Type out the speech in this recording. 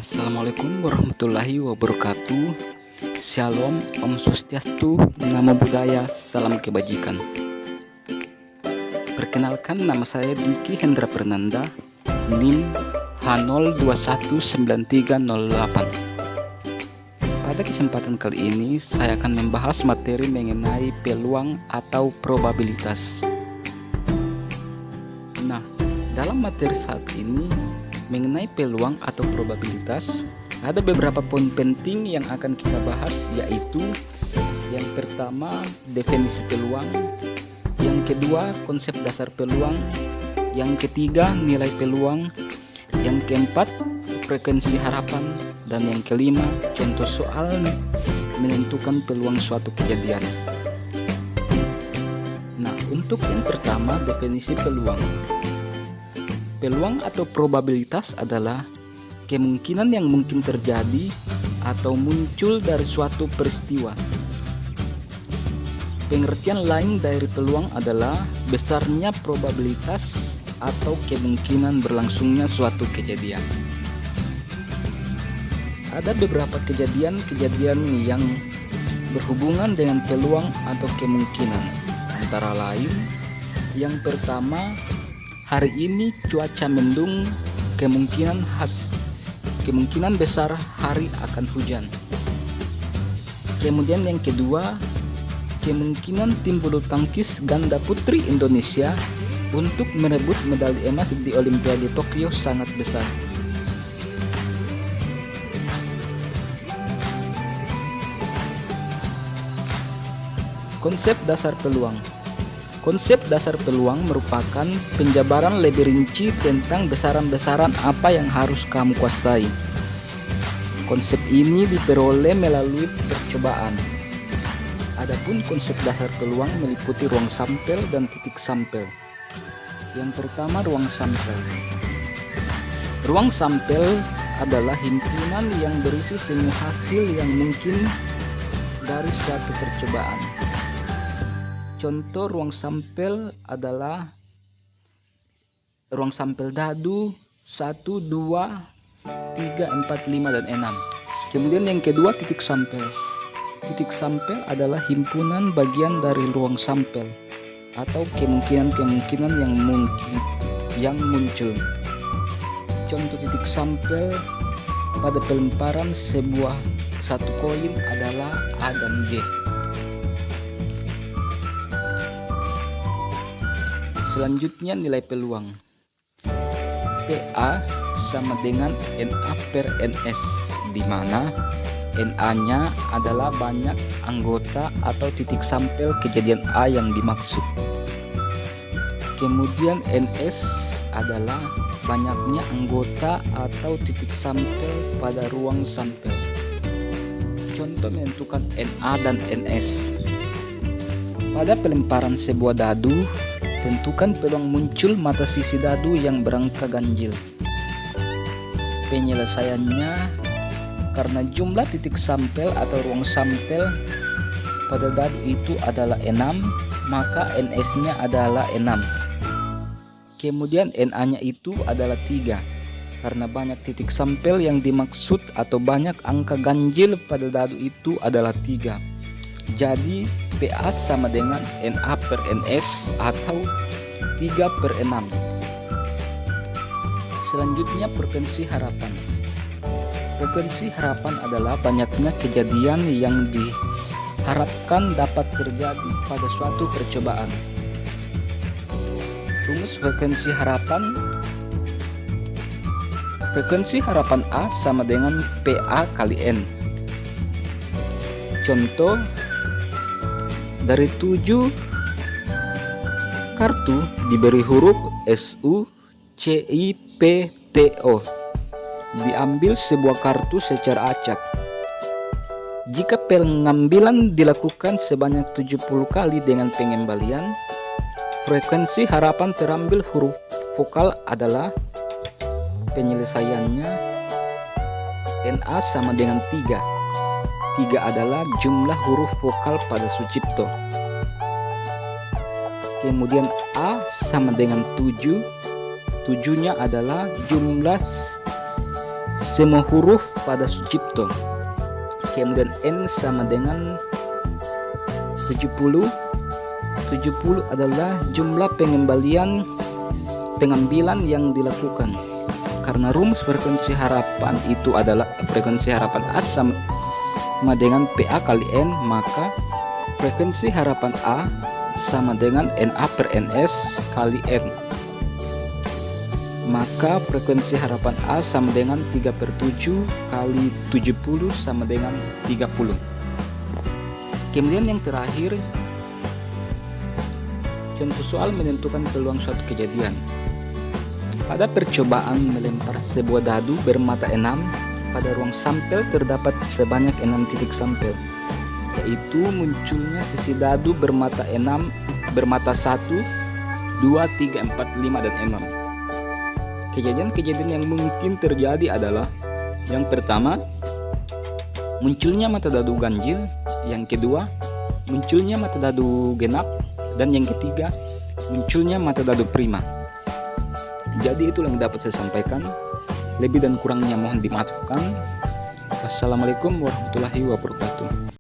Assalamualaikum warahmatullahi wabarakatuh. Shalom, Om Swastiastu, Namo Buddhaya, salam kebajikan. Perkenalkan, nama saya Dwiki Hendra Pernanda, NIM H0219308. Pada kesempatan kali ini saya akan membahas materi mengenai peluang atau probabilitas. Nah, dalam materi saat ini mengenai peluang atau probabilitas, ada beberapa poin penting yang akan kita bahas, yaitu yang pertama definisi peluang, yang kedua konsep dasar peluang, yang ketiga nilai peluang, yang keempat frekuensi harapan, dan yang kelima contoh soal menentukan peluang suatu kejadian. Nah, untuk yang pertama definisi peluang. Peluang atau probabilitas adalah kemungkinan yang mungkin terjadi atau muncul dari suatu peristiwa. Pengertian lain dari peluang adalah besarnya probabilitas atau kemungkinan berlangsungnya suatu kejadian. Ada beberapa kejadian-kejadian yang berhubungan dengan peluang atau kemungkinan. Antara lain, yang pertama, hari ini cuaca mendung, kemungkinan besar hari akan hujan. Kemudian yang kedua, kemungkinan tim bulu tangkis ganda putri Indonesia untuk merebut medali emas di Olimpiade Tokyo sangat besar. Konsep dasar peluang. Konsep dasar peluang merupakan penjabaran lebih rinci tentang besaran-besaran apa yang harus kamu kuasai. Konsep ini diperoleh melalui percobaan. Adapun konsep dasar peluang meliputi ruang sampel dan titik sampel. Yang pertama, ruang sampel. Ruang sampel adalah himpunan yang berisi semua hasil yang mungkin dari suatu percobaan. Contoh ruang sampel adalah ruang sampel dadu 1, 2, 3, 4, 5, dan 6. Kemudian yang kedua, titik sampel. Titik sampel adalah himpunan bagian dari ruang sampel atau kemungkinan-kemungkinan yang muncul. Contoh titik sampel pada pelemparan satu koin adalah A dan G. Selanjutnya, nilai peluang. PA sama dengan NA per NS, di mana NA-nya adalah banyak anggota atau titik sampel kejadian A yang dimaksud. Kemudian NS adalah banyaknya anggota atau titik sampel pada ruang sampel. Contoh menentukan NA dan NS. Pada pelemparan sebuah dadu, tentukan peluang muncul mata sisi dadu yang berangka ganjil. Penyelesaiannya, karena jumlah titik sampel atau ruang sampel pada dadu itu adalah 6, maka NS-nya adalah 6. Kemudian NA-nya itu adalah 3, karena banyak titik sampel yang dimaksud atau banyak angka ganjil pada dadu itu adalah 3. Jadi PA sama dengan NA per NS atau 3 per 6. Selanjutnya, frekuensi harapan. Frekuensi harapan adalah banyaknya kejadian yang diharapkan dapat terjadi pada suatu percobaan. Rumus frekuensi harapan. Frekuensi harapan A sama dengan PA kali N. Contoh, dari 7 kartu diberi huruf SU, CI, P, TO. Diambil sebuah kartu secara acak. Jika pengambilan dilakukan sebanyak 70 kali dengan pengembalian, frekuensi harapan terambil huruf vokal adalah, penyelesaiannya NA sama dengan 3. 3 adalah jumlah huruf vokal pada Sucipto. Kemudian A sama dengan 7. 7-nya adalah jumlah semua huruf pada Sucipto. Kemudian N sama dengan 70. 70 adalah jumlah pengambilan yang dilakukan. Karena rumus frekuensi harapan itu adalah frekuensi harapan A sama dengan PA kali N, maka frekuensi harapan A sama dengan NA per NS kali N. Maka frekuensi harapan A sama dengan 3/7 kali 70 sama dengan 30. Kemudian yang terakhir, contoh soal menentukan peluang suatu kejadian. Pada percobaan melempar sebuah dadu bermata 6, pada ruang sampel terdapat sebanyak 6 titik sampel, yaitu munculnya sisi dadu bermata 6, bermata 1, 2, 3, 4, 5, dan 6. Kejadian-kejadian yang mungkin terjadi adalah: yang pertama, munculnya mata dadu ganjil; yang kedua, munculnya mata dadu genap; dan yang ketiga, munculnya mata dadu prima. Jadi itulah yang dapat saya sampaikan. Lebih dan kurangnya mohon dimaafkan. Wassalamualaikum warahmatullahi wabarakatuh.